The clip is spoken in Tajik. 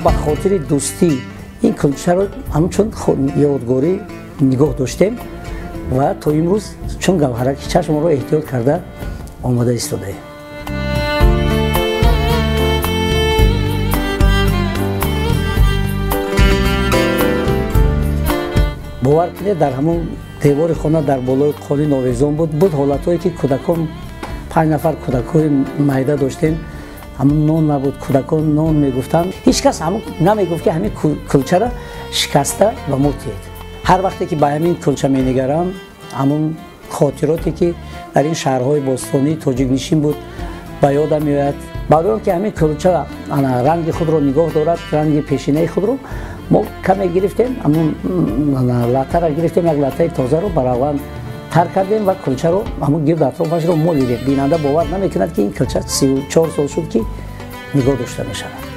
ба хотири дӯстӣ ин кулчаро ҳамчун ёдгорӣ нигоҳ доштем ва то имрӯз чун гавҳараки чашмро эҳтиёт карда омода истодаем. бовар кунед, дар ҳамон девори хона дар болои қолин овезон буд ҳолатҳое ки кӯдакон 5 нафар кӯдакҳои майда доштем, ҳамон нон набуд, кӯдакон нон мегуфтанд, ҳеҷ кас намегуфт ки ҳамин кулчара шикаста ба мо тиед. ҳар вақте ки ба ҳамин кулча менигарам, ҳамон хотироте ки дар ин шаҳрҳои бостонӣ тоҷикнишин буд ба ёдам меояд. маълум ки ҳамин кулча ранги худро нигоҳ дорад, ранги пешинаи худро мо каме гирифтем, ҳамон латара гирифтем, як латаи тозаро ба равған тар кардем ва кулчаро ҳамон гирд атрофашро молидем. бинанда бовар намекунад ки ин кулча 34 сол шуд ки нигоҳ дошта мешавад.